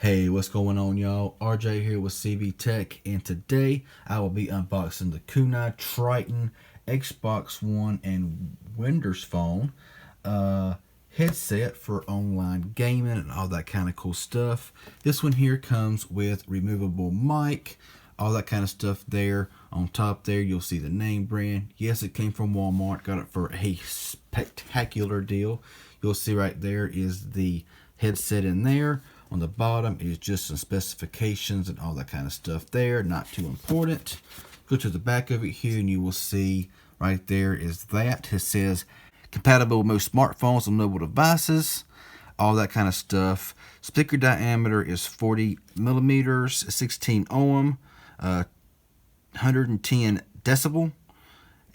Hey, what's going on, y'all? RJ here with CV Tech, and today I will be unboxing the Kunai Triton Xbox One and Windows Phone headset for online gaming and all that kind of cool stuff. This one here comes with removable mic, all that kind of stuff there. On top there, you'll see the name brand. Yes, it came from Walmart. Got it for a spectacular deal. You'll see right there is the headset in there. On the bottom is just some specifications and all that kind of stuff there. Not too important. Go to the back of it here and you will see right there is that. It says compatible with most smartphones and mobile devices. All that kind of stuff. Speaker diameter is 40 millimeters, 16 ohm, 110 decibel.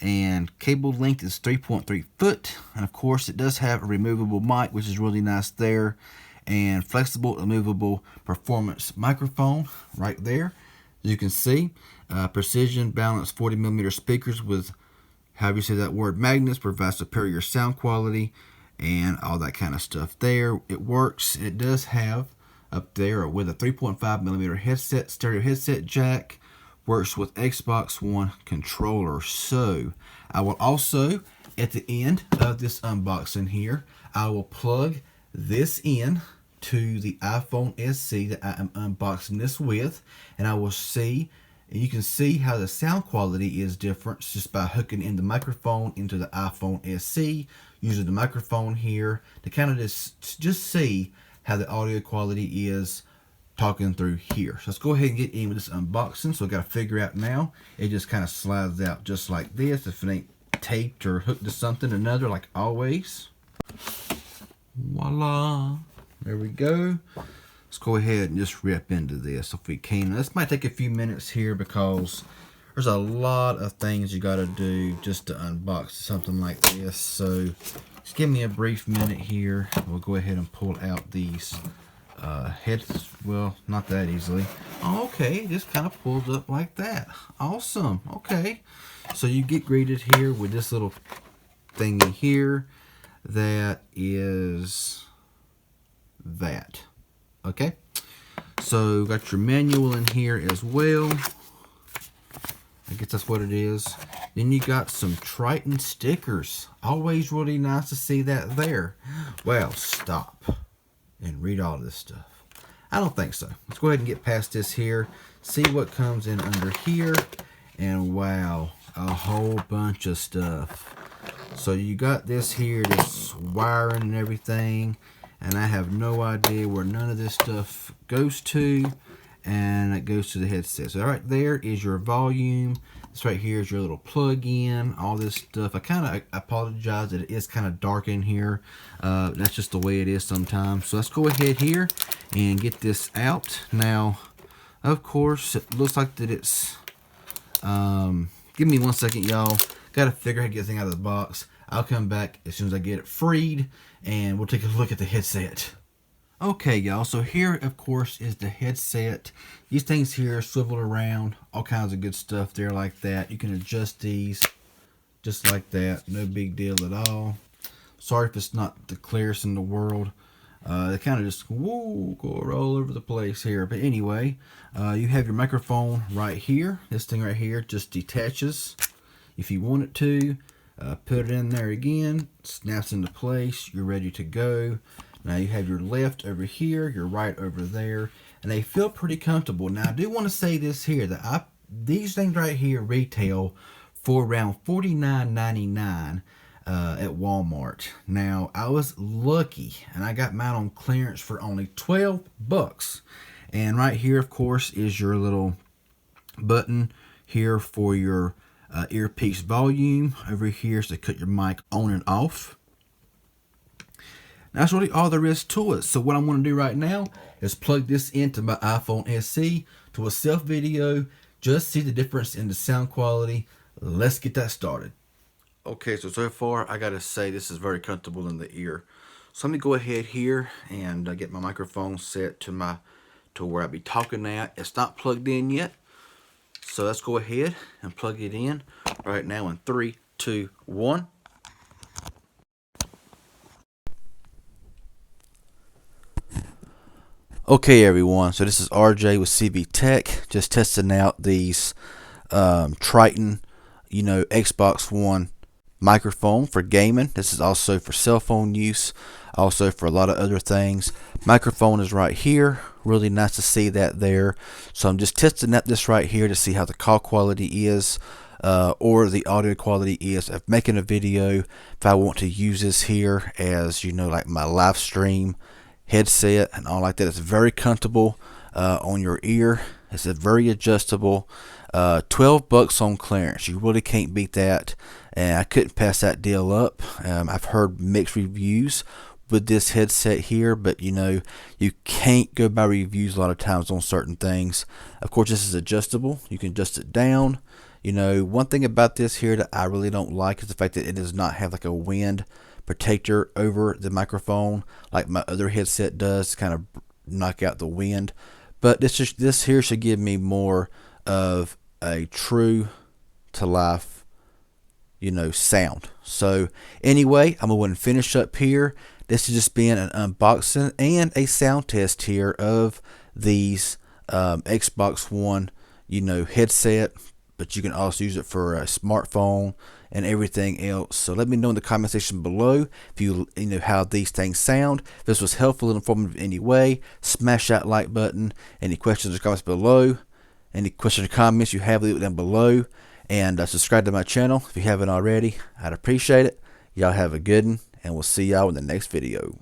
And cable length is 3.3 foot. And of course it does have a removable mic, which is really nice there. And flexible removable performance microphone right there. As you can see, precision balanced 40 millimeter speakers with, however you say that word, magnets, provide superior sound quality and all that kind of stuff there. It works. It does have up there with a 3.5 millimeter headset, stereo headset jack. Works with Xbox One controller. So I will also, at the end of this unboxing here, I will plug this in to the iPhone SE that I am unboxing this with, and I will see, and you can see how the sound quality is different just by hooking in the microphone into the iPhone SE, using the microphone here to kind of just see how the audio quality is talking through here. So let's go ahead and get in with this unboxing. So I got to figure out now, it just kind of slides out just like this if it ain't taped or hooked to something or another, like always. Voila, there we go. Let's go ahead and just rip into this if we can. This might take a few minutes here because there's a lot of things you got to do just to unbox something like this. So just give me a brief minute here. We'll go ahead and pull out these heads. Well, not that easily. Oh, okay, it just kind of pulls up like that. Awesome. Okay, so you get greeted here with this little thingy here. That is that. Okay, so got your manual in here as well. I guess that's what it is. Then you got some Triton stickers. Always really nice to see that there. Well, stop and read all this stuff. I don't think so. Let's go ahead and get past this here. See what comes in under here. And wow, a whole bunch of stuff. So you got this here, this wiring and everything, and I have no idea where none of this stuff goes to, and it goes to the headset. So right there is your volume. This right here is your little plug-in, all this stuff. I kind of apologize that it is kind of dark in here. That's just the way it is sometimes. So let's go ahead here and get this out. Now, of course, it looks like that it's, give me 1 second, y'all. Got to figure out how to get this thing out of the box. I'll come back as soon as I get it freed, and we'll take a look at the headset. Okay, y'all, so here, of course, is the headset. These things here swivel around, all kinds of good stuff there like that. You can adjust these just like that. No big deal at all. Sorry if it's not the clearest in the world. They kind of just go all over the place here. But anyway, you have your microphone right here. This thing right here just detaches if you want it to. Put it in there again, snaps into place, you're ready to go. Now you have your left over here, your right over there, and they feel pretty comfortable. Now I do want to say this here, that these things right here retail for around $49.99 at Walmart. Now I was lucky and I got mine on clearance for only 12 bucks. And right here, of course, is your little button here for your earpiece volume. Over here is to cut your mic on and off. Now, that's really all there is to it. So what I'm going to do right now is plug this into my iPhone SE to a self video. Just see the difference in the sound quality. Let's get that started. Okay, so far I gotta say this is very comfortable in the ear. So let me go ahead here and get my microphone set to where I'll be talking at. It's not plugged in yet. So let's go ahead and plug it in right now in 3, 2, 1. Okay everyone, so this is RJ with CV Tech, just testing out these Triton, Xbox One microphone for gaming. This is also for cell phone use, also for a lot of other things. Microphone is right here, really nice to see that there. So I'm just testing out this right here to see how the call quality is, or the audio quality is of making a video. If I want to use this here as like my live stream headset and all like that, it's very comfortable on your ear. It's a very adjustable. $12 on clearance. You really can't beat that, and I couldn't pass that deal up. I've heard mixed reviews with this headset here, but you can't go by reviews a lot of times on certain things. Of course, this is adjustable. You can adjust it down. One thing about this here that I really don't like is the fact that it does not have like a wind protector over the microphone like my other headset does to kind of knock out the wind. But this here should give me more of a true to life sound. So anyway, I'm going to finish up here. This has just been an unboxing and a sound test here of these Xbox One headset, but you can also use it for a smartphone and everything else. So let me know in the comment section below if you know how these things sound. If this was helpful and informative in any way, smash that like button. Any questions or comments below, any questions or comments you have, leave it down below, and subscribe to my channel if you haven't already. I'd appreciate it. Y'all have a good one, and we'll see y'all in the next video.